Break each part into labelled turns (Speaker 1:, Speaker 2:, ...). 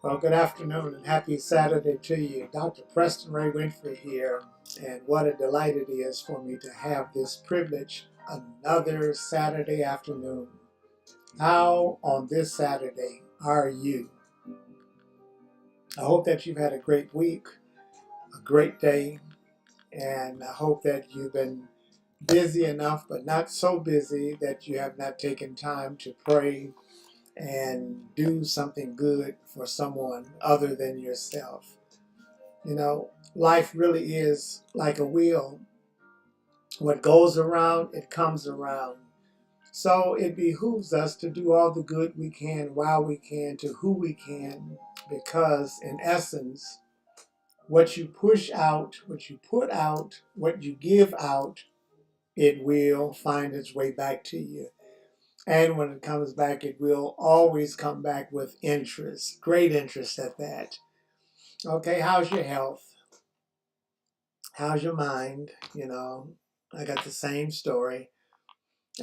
Speaker 1: Well, good afternoon and happy Saturday to you. Dr. Preston Ray Winfrey here, and what a delight it is for me to have this privilege another Saturday afternoon. How on this Saturday are you? I hope that you've had a great week, a great day, and I hope that you've been busy enough, but not so busy that you have not taken time to pray and do something good for someone other than yourself. You know, life really is like a wheel. What goes around, it comes around. So it behooves us to do all the good we can while we can to who we can, because in essence, what you push out, what you put out, what you give out, it will find its way back to you. And when it comes back, it will always come back with interest, great interest at that. Okay, how's your health? How's your mind? I got the same story.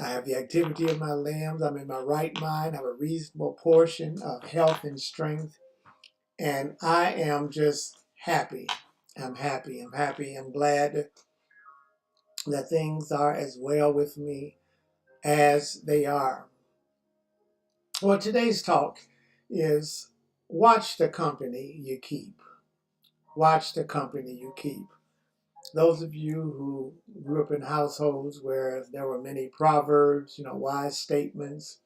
Speaker 1: I have the activity of my limbs. I'm in my right mind. I have a reasonable portion of health and strength. And I am just happy. I'm happy. I'm happy. I'm glad that things are as well with me as they are. Well, today's talk is watch the company you keep. Watch the company you keep. Those of you who grew up in households where there were many proverbs, wise statements,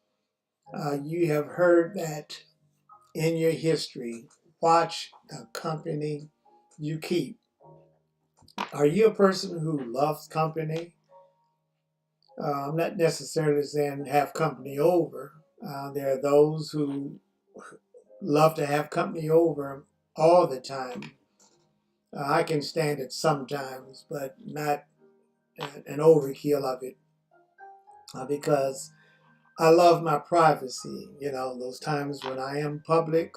Speaker 1: you have heard that in your history. Watch the company you keep. Are you a person who loves company? I'm not necessarily saying have company over. There are those who love to have company over all the time. I can stand it sometimes, but not an overkill of it, because I love my privacy. Those times when I am public,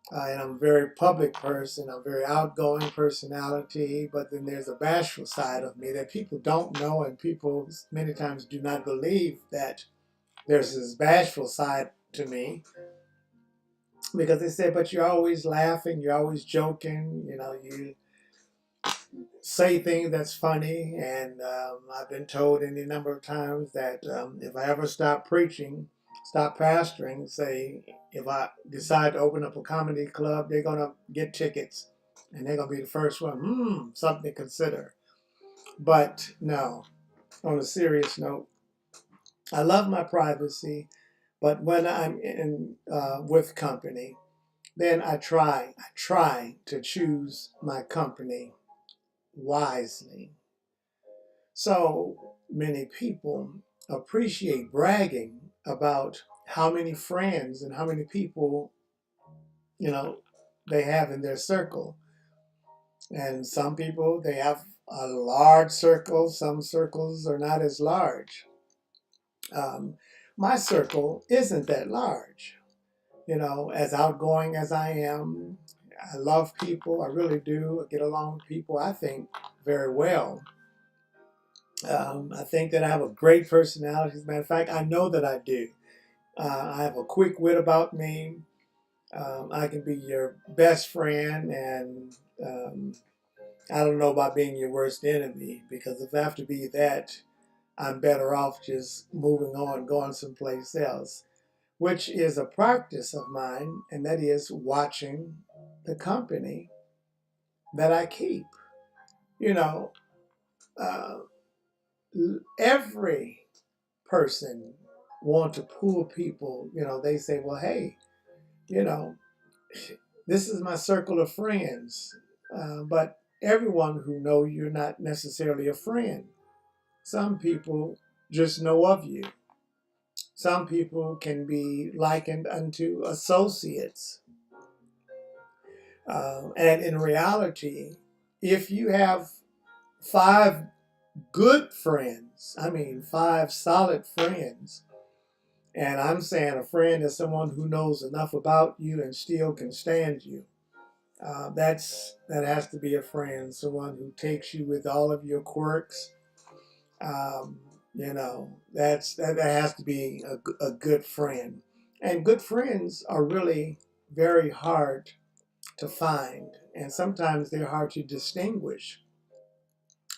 Speaker 1: and I'm a very public person, I'm a very outgoing personality, but then there's a bashful side of me that people don't know, and people many times do not believe that there's this bashful side to me, because they say, but you're always laughing, you're always joking, you say things that's funny. And I've been told any number of times that if I ever stop preaching, stop pastoring, say if I decide to open up a comedy club, they're going to get tickets and they're going to be the first one. Something to consider. But no, on a serious note, I love my privacy, but when I'm in with company, then I try to choose my company wisely. So many people appreciate bragging about how many friends and how many people, you know, they have in their circle. And some people, they have a large circle. Some circles are not as large. Um, my circle isn't that large. As outgoing as I am, I love people. I really do. I get along with people, I think, very well. I think that I have a great personality. As a matter of fact, I know that I do. I have a quick wit about me. I can be your best friend, and I don't know about being your worst enemy, because if I have to be that, I'm better off just moving on, going someplace else, which is a practice of mine, and that is watching the company that I keep. You know, uh, every person want to pull people. They say, well, hey, you know, this is my circle of friends. But everyone who know you're not necessarily a friend. Some people just know of you. Some people can be likened unto associates. And in reality, if you have five good friends, I mean, five solid friends, and I'm saying a friend is someone who knows enough about you and still can stand you. That has to be a friend, someone who takes you with all of your quirks. Um, that has to be a good friend. And good friends are really very hard to find, and sometimes they're hard to distinguish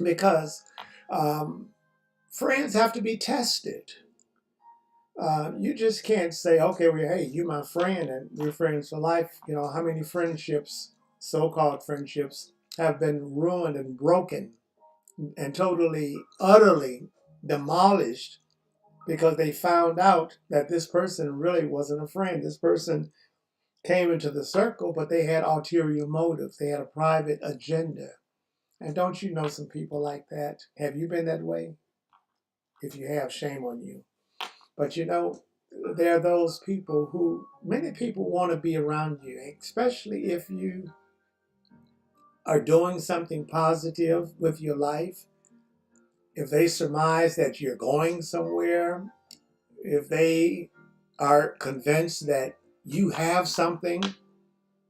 Speaker 1: because um, friends have to be tested. You just can't say, okay, well, hey, you're my friend and we're friends for life. You know, how many friendships, so-called friendships, have been ruined and broken and totally, utterly demolished because they found out that this person really wasn't a friend. This person came into the circle, but they had ulterior motives. They had a private agenda. And don't you know some people like that? Have you been that way? If you have, shame on you. But you know, there are those people who, many people want to be around you, especially if you are doing something positive with your life. If they surmise that you're going somewhere, if they are convinced that you have something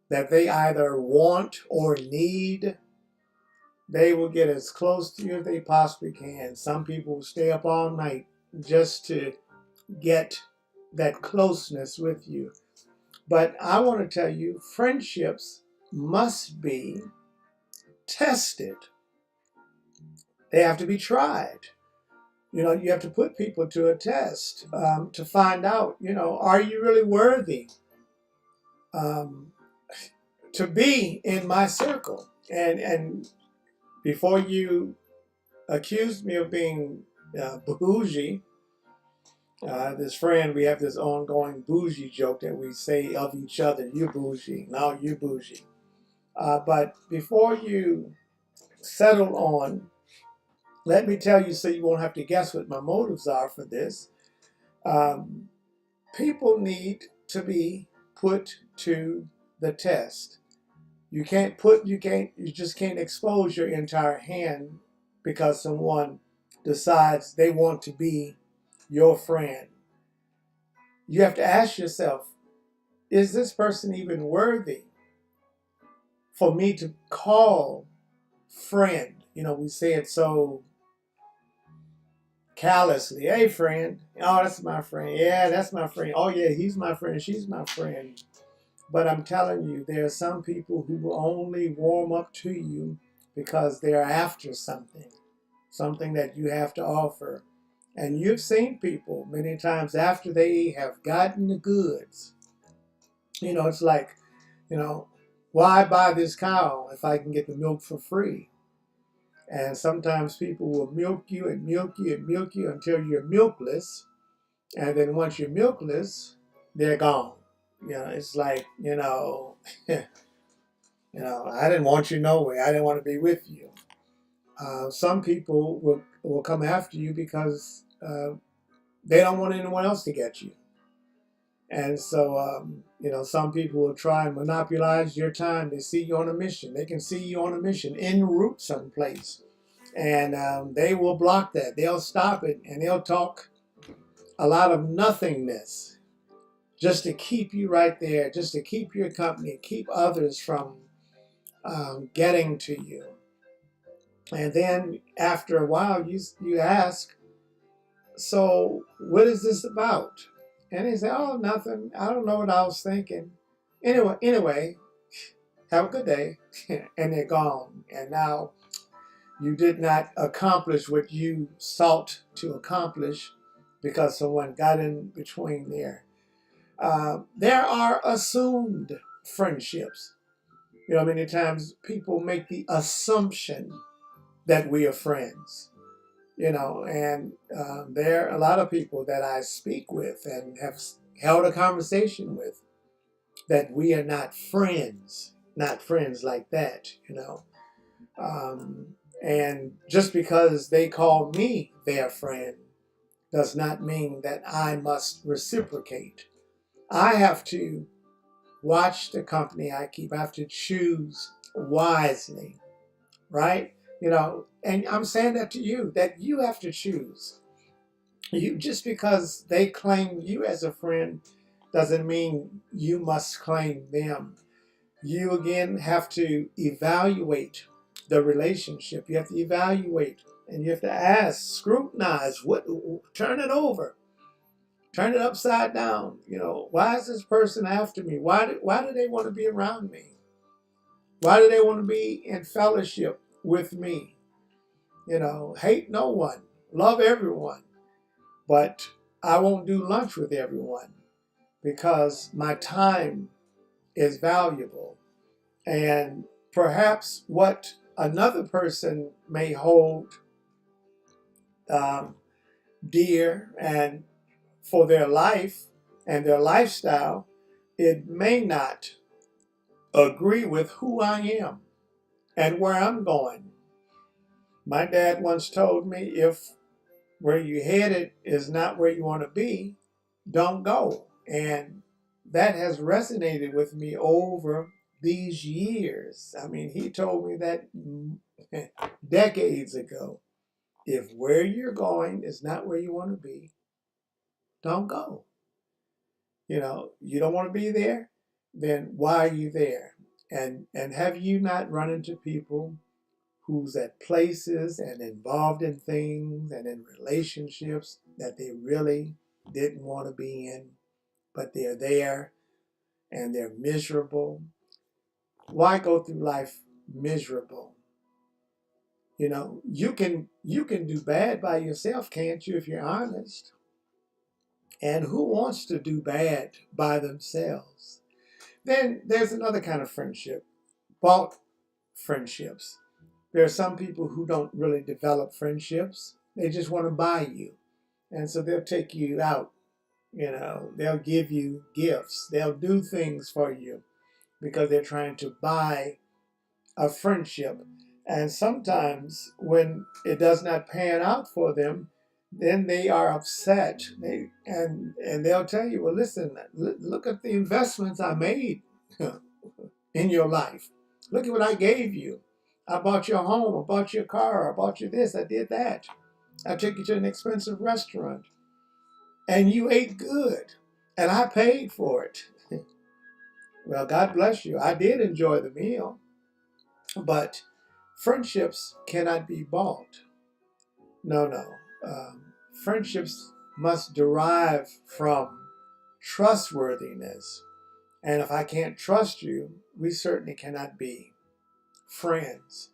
Speaker 1: that they either want or need, they will get as close to you as they possibly can. Some people will stay up all night just to get that closeness with you. But I want to tell you, friendships must be tested. They have to be tried. You know, you have to put people to a test to find out, you know, are you really worthy um, to be in my circle? And before you accuse me of being bougie, this friend, we have this ongoing bougie joke that we say of each other. You bougie, now you bougie. But before you settle on, let me tell you so you won't have to guess what my motives are for this. Um, People need to be put to the test. You just can't expose your entire hand because someone decides they want to be your friend. You have to ask yourself, is this person even worthy for me to call friend? You know, we say it so callously. Hey, friend. Oh, that's my friend. Yeah, that's my friend. Oh, yeah, he's my friend. She's my friend. But I'm telling you, there are some people who will only warm up to you because they're after something, something that you have to offer. And you've seen people many times after they have gotten the goods. You know, it's like, you know, why buy this cow if I can get the milk for free? And sometimes people will milk you and milk you and milk you until you're milkless. And then once you're milkless, they're gone. You know, it's like, I didn't want you nowhere. I didn't want to be with you. Some people will come after you because they don't want anyone else to get you. And so, some people will try and monopolize your time. They see you on a mission. They can see you on a mission en route someplace. And they will block that. They'll stop it and they'll talk a lot of nothingness just to keep you right there, just to keep your company, keep others from getting to you. And then after a while, you ask, so what is this about? And they say, oh, nothing. I don't know what I was thinking. Anyway, have a good day. And they're gone. And now you did not accomplish what you sought to accomplish because someone got in between there. There are assumed friendships. You know, many times people make the assumption that we are friends. You know, and there are a lot of people that I speak with and have held a conversation with that we are not friends like that, you know. And just because they call me their friend does not mean that I must reciprocate. I have to watch the company I keep. I have to choose wisely, right? You know, and I'm saying that to you, that you have to choose. You just because they claim you as a friend doesn't mean you must claim them. You again have to evaluate the relationship. You have to evaluate and you have to ask, scrutinize, turn it over. Turn it upside down. Why is this person after me? Why do they want to be around me? Why do they want to be in fellowship with me? Hate no one, love everyone, but I won't do lunch with everyone because my time is valuable. And perhaps what another person may hold um, dear and for their life and their lifestyle, it may not agree with who I am and where I'm going. My dad once told me, if where you headed is not where you want to be, don't go. And that has resonated with me over these years. I mean, he told me that decades ago. If where you're going is not where you want to be, don't go. You don't want to be there, then why are you there? And have you not run into people who's at places and involved in things and in relationships that they really didn't want to be in, but they're there and they're miserable? Why go through life miserable? You can do bad by yourself, can't you, if you're honest? And who wants to do bad by themselves? Then there's another kind of friendship, bought friendships. There are some people who don't really develop friendships. They just want to buy you. And so they'll take you out. They'll give you gifts. They'll do things for you because they're trying to buy a friendship. And sometimes when it does not pan out for them, then they are upset. And they'll tell you, well, listen, look at the investments I made in your life. Look at what I gave you. I bought you a home. I bought you a car. I bought you this. I did that. I took you to an expensive restaurant. And you ate good. And I paid for it. Well, God bless you. I did enjoy the meal. But friendships cannot be bought. No, no. Friendships must derive from trustworthiness. And if I can't trust you, we certainly cannot be friends.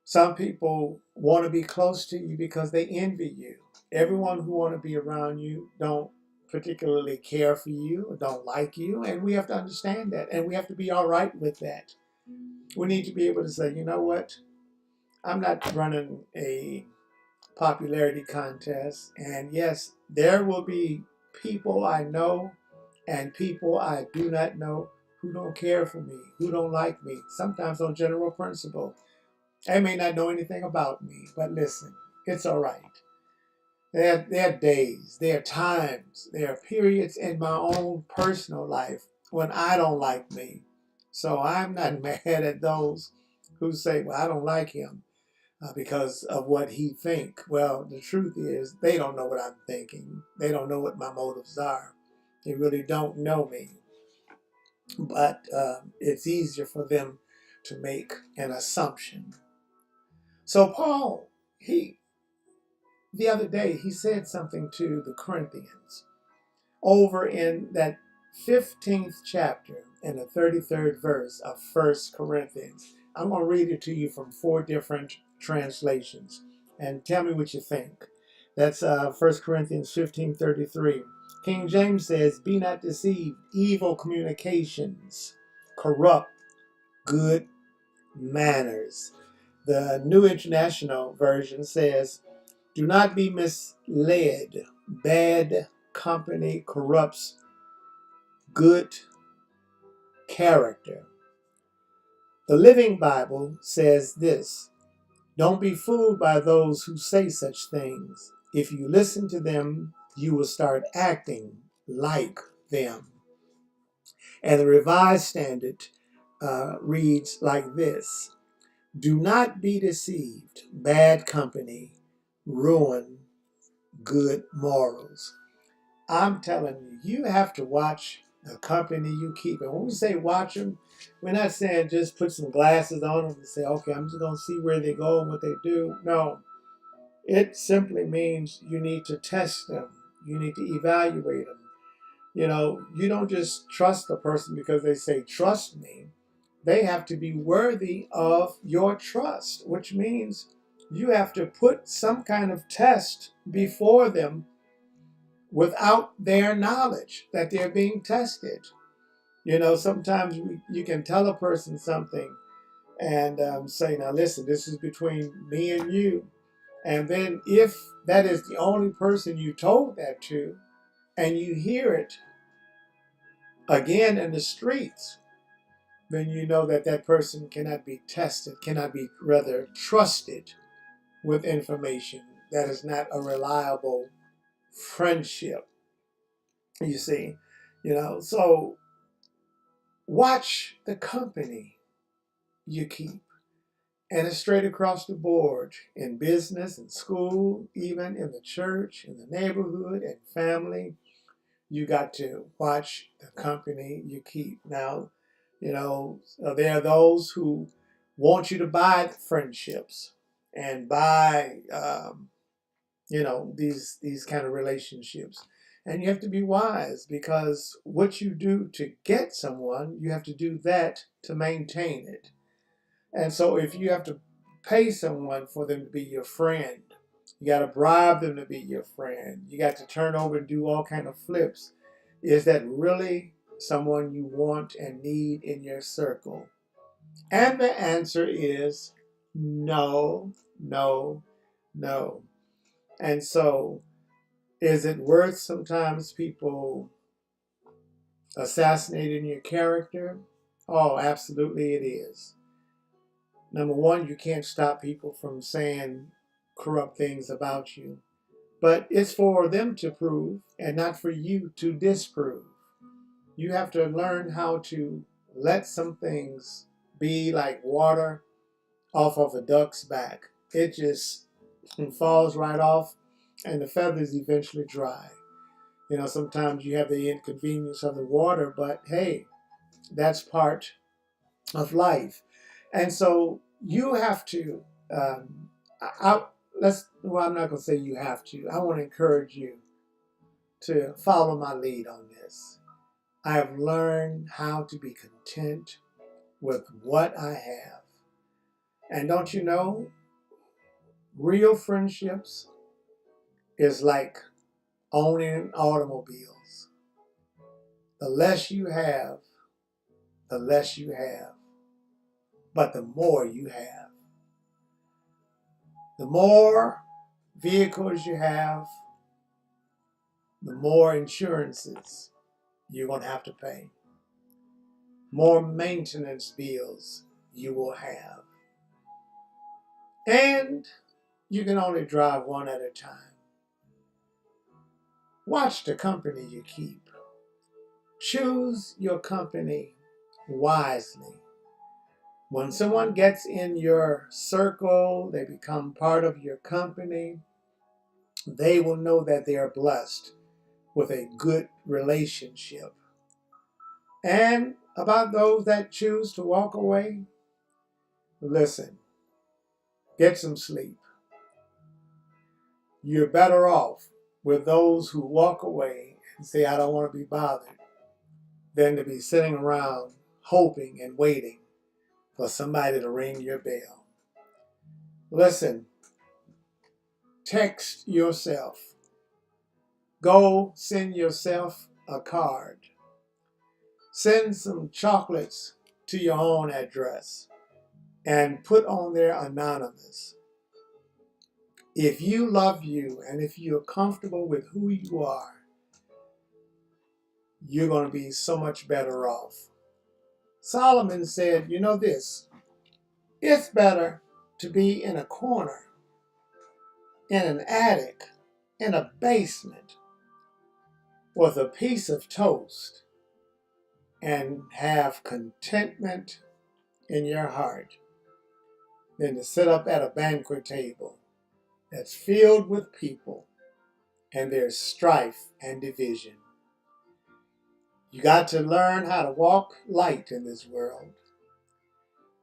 Speaker 1: Some people want to be close to you because they envy you. Everyone who want to be around you don't particularly care for you or don't like you, and we have to understand that, and we have to be all right with that. We need to be able to say, you know what? I'm not running a popularity contest, and yes, there will be people I know and people I do not know who don't care for me, who don't like me, sometimes on general principle. They may not know anything about me, but listen, it's all right. There are days, there are times, there are periods in my own personal life when I don't like me. So I'm not mad at those who say, well, I don't like him because of what he think. Well, the truth is, they don't know what I'm thinking. They don't know what my motives are. They really don't know me. But it's easier for them to make an assumption. So Paul, the other day, he said something to the Corinthians over in that 15th chapter in the 33rd verse of 1 Corinthians. I'm going to read it to you from 4 different translations and tell me what you think. That's 1 Corinthians 15:33. King James says, be not deceived, evil communications corrupt good manners. The New International Version says, do not be misled. Bad company corrupts good character. The Living Bible says this, don't be fooled by those who say such things. If you listen to them, you will start acting like them. And the Revised Standard reads like this, do not be deceived. Bad company ruin good morals. I'm telling you, you have to watch the company you keep. And when we say watch them, we're not saying just put some glasses on them and say, okay, I'm just going to see where they go and what they do. No, it simply means you need to test them. You need to evaluate them. You don't just trust a person because they say, trust me. They have to be worthy of your trust, which means you have to put some kind of test before them without their knowledge that they're being tested. Sometimes you can tell a person something and say, now listen, this is between me and you. And then if that is the only person you told that to, and you hear it again in the streets, then you know that that person cannot be tested, cannot be rather trusted with information. That is not a reliable friendship, you see. So watch the company you keep. And it's straight across the board in business, in school, even in the church, in the neighborhood, and family. You got to watch the company you keep. Now, there are those who want you to buy friendships and buy, these kind of relationships. And you have to be wise because what you do to get someone, you have to do that to maintain it. And so if you have to pay someone for them to be your friend, you got to bribe them to be your friend. You got to turn over and do all kind of flips. Is that really someone you want and need in your circle? And the answer is no, no, no. And so is it worth sometimes people assassinating your character? Oh, absolutely it is. Number one, you can't stop people from saying corrupt things about you, but it's for them to prove and not for you to disprove. You have to learn how to let some things be like water off of a duck's back. It just falls right off and the feathers eventually dry. Sometimes you have the inconvenience of the water, but hey, that's part of life. And so you have to, I, well, I'm not going to say you have to. I want to encourage you to follow my lead on this. I have learned how to be content with what I have. And don't you know, real friendships is like owning automobiles. The less you have, the less you have, but the more you have. The more vehicles you have, the more insurances you're going to have to pay. More maintenance bills you will have. And you can only drive one at a time. Watch the company you keep. Choose your company wisely. When someone gets in your circle, they become part of your company, they will know that they are blessed with a good relationship. And about those that choose to walk away, listen, get some sleep. You're better off with those who walk away and say, I don't want to be bothered, than to be sitting around hoping and waiting for somebody to ring your bell. Listen, text yourself. Go send yourself a card. Send some chocolates to your own address and put on there anonymous. If you love you and if you're comfortable with who you are, you're going to be so much better off. Solomon said, this, it's better to be in a corner, in an attic, in a basement, with a piece of toast and have contentment in your heart than to sit up at a banquet table that's filled with people and there's strife and division. You got to learn how to walk light in this world.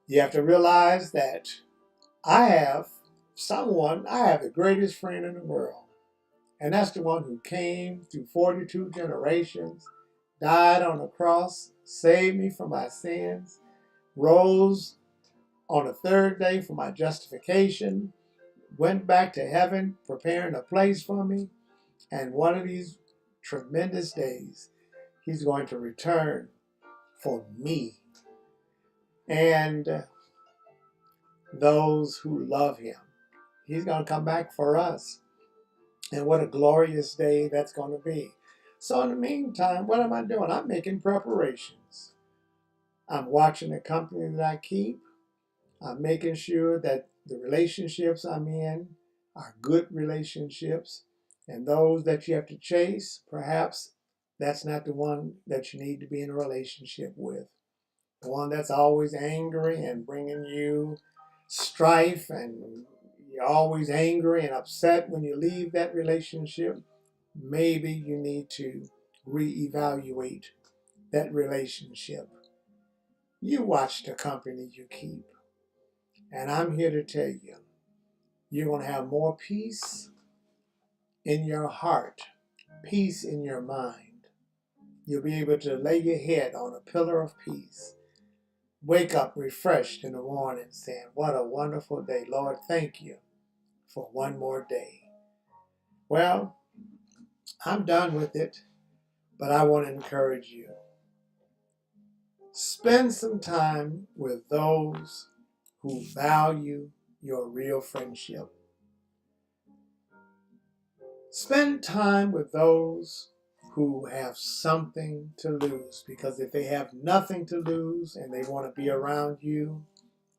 Speaker 1: You have to realize that I have the greatest friend in the world. And that's the one who came through 42 generations, died on the cross, saved me from my sins, rose on the third day for my justification, went back to heaven, preparing a place for me. And one of these tremendous days, he's going to return for me and those who love him. He's going to come back for us. And what a glorious day that's going to be. So in the meantime, what am I doing? I'm making preparations. I'm watching the company that I keep. I'm making sure that the relationships I'm in are good relationships. And those that you have to chase, perhaps that's not the one that you need to be in a relationship with. The one that's always angry and bringing you strife, and you're always angry and upset when you leave that relationship. Maybe you need to reevaluate that relationship. You watch the company you keep. And I'm here to tell you, you're going to have more peace in your heart, peace in your mind. You'll be able to lay your head on a pillar of peace. Wake up refreshed in the morning saying, what a wonderful day. Lord, thank you for one more day. Well, I'm done with it, but I want to encourage you. Spend some time with those who value your real friendship. Spend time with those who have something to lose, because if they have nothing to lose and they want to be around you,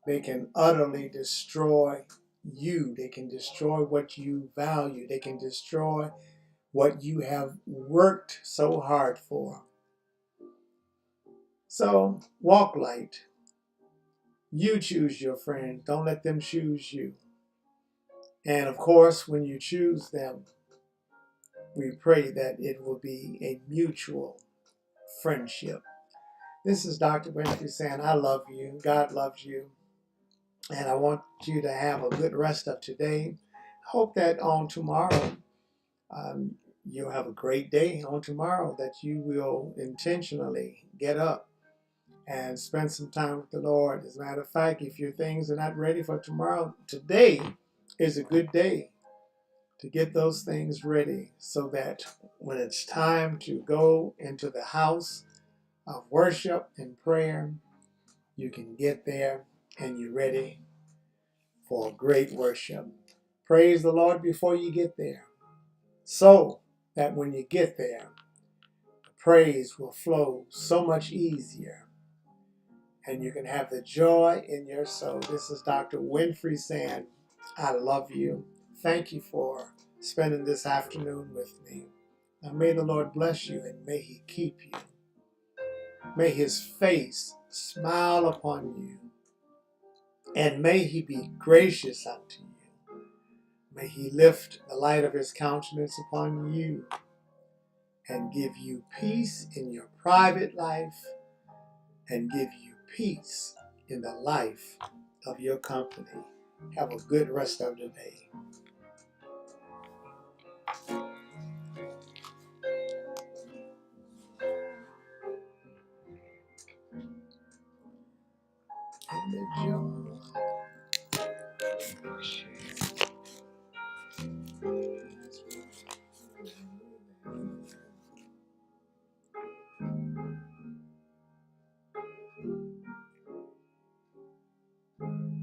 Speaker 1: they can utterly destroy you. They can destroy what you value. They can destroy what you have worked so hard for. So walk light. You choose your friends. Don't let them choose you. And of course, when you choose them, we pray that it will be a mutual friendship. This is Dr. Winfrey saying, I love you. God loves you. And I want you to have a good rest of today. I hope that on tomorrow, you'll have a great day on tomorrow, that you will intentionally get up and spend some time with the Lord. As a matter of fact, if your things are not ready for tomorrow, today is a good day to get those things ready, so that when it's time to go into the house of worship and prayer, you can get there and you're ready for great worship. Praise the Lord before you get there, so that when you get there, the praise will flow so much easier and you can have the joy in your soul. This is Dr. Winfrey saying, I love you. Thank you for spending this afternoon with me. Now may the Lord bless you, and may he keep you. May his face smile upon you, and may he be gracious unto you. May he lift the light of his countenance upon you and give you peace in your private life, and give you peace in the life of your company. Have a good rest of the day. And the joy.